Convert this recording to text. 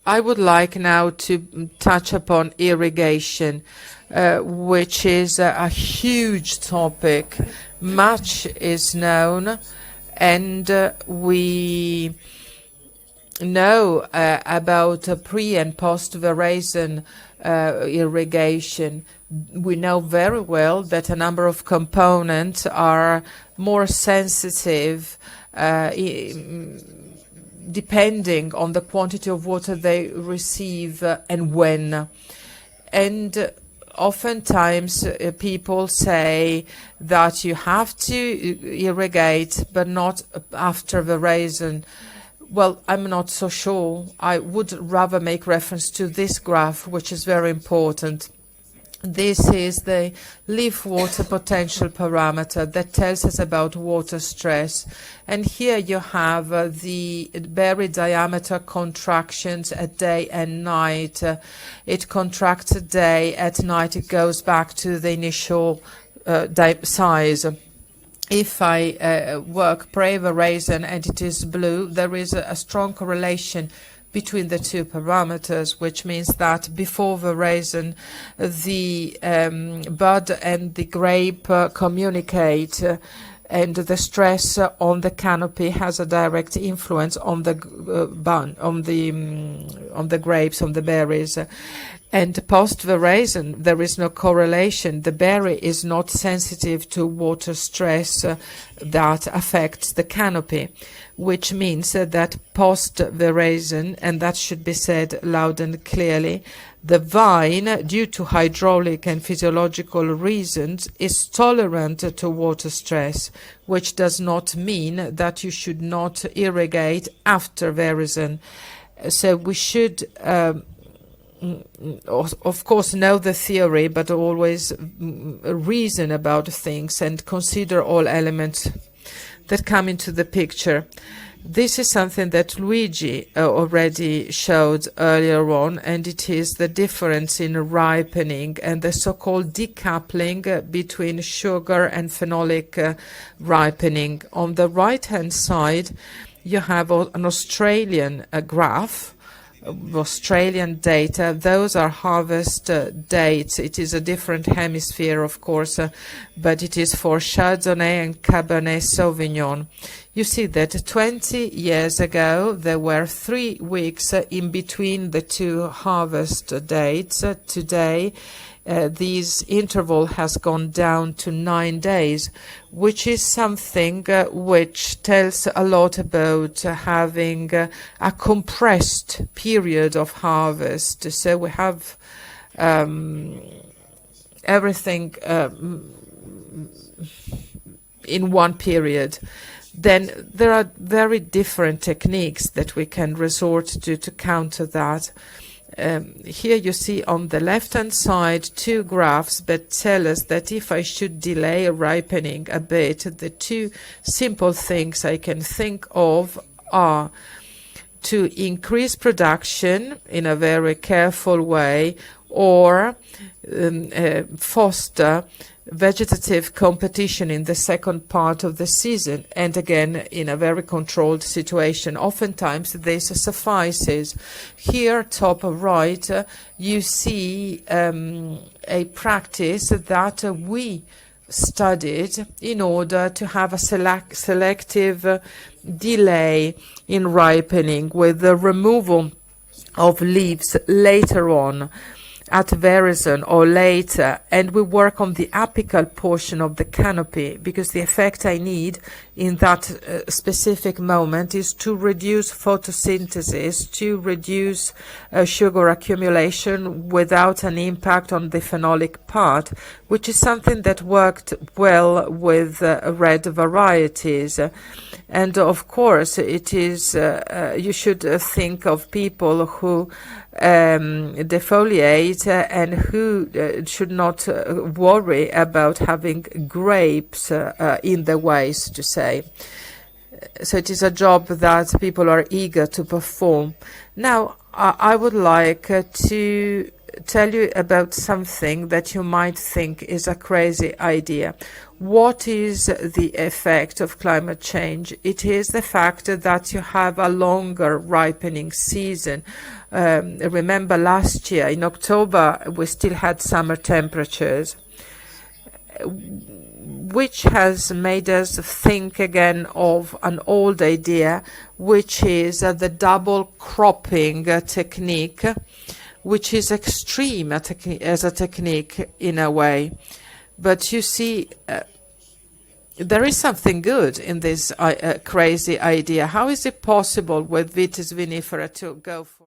I would like now to touch upon irrigation, which is a huge topic. Much is known, and we know about pre and post veraison irrigation. We know very well that a number of components are more sensitive depending on the quantity of water they receive and when. And oftentimes people say that you have to irrigate, but not after veraison. Well, I'm not so sure. I would rather make reference to this graph, which is very important. This is the leaf water potential parameter that tells us about water stress. And here you have the berry diameter contractions at day and night. It contracts at day, at night it goes back to the initial size. If I work pre-veraison and it is blue, there is a strong correlation between the two parameters, which means that before veraison, the bud and the grape communicate, and the stress on the canopy has a direct influence on the on the grapes, on the berries. And post-veraison, there is no correlation. The berry is not sensitive to water stress that affects the canopy, which means that post-veraison, and that should be said loud and clearly, the vine, due to hydraulic and physiological reasons, is tolerant to water stress, which does not mean that you should not irrigate after veraison. So we should of course know the theory, but always reason about things and consider all elements that come into the picture. This is something that Luigi already showed earlier on, and it is the difference in ripening and the so-called decoupling between sugar and phenolic ripening. On the right-hand side, you have an Australian graph, Australian data. Those are harvest dates. It is a different hemisphere, of course, but it is for Chardonnay and Cabernet Sauvignon. You see that 20 years ago, there were 3 weeks in between the two harvest dates. Today, this interval has gone down to 9 days, which is something which tells a lot about having a compressed period of harvest. So we have everything in one period. Then there are very different techniques that we can resort to counter that. Here you see on the left-hand side 2 graphs that tell us that if I should delay ripening a bit, the 2 simple things I can think of are to increase production in a very careful way, or foster vegetative competition in the second part of the season, and again in a very controlled situation. Oftentimes this suffices. Here, top right, you see a practice that we studied in order to have a selective delay in ripening with the removal of leaves later on at veraison or later, and we work on the apical portion of the canopy, because the effect I need in that specific moment is to reduce photosynthesis, to reduce sugar accumulation without an impact on the phenolic part, which is something that worked well with red varieties. And of course, it is you should think of people who defoliate and who should not worry about having grapes in the way, so to say. So it is a job that people are eager to perform. Now, I would like to tell you about something that you might think is a crazy idea. What is the effect of climate change? It is the fact that you have a longer ripening season. Remember last year in October we still had summer temperatures, which has made us think again of an old idea, which is the double cropping technique, which is extreme as a technique in a way. But you see, there is something good in this crazy idea. How is it possible with Vitis vinifera to go for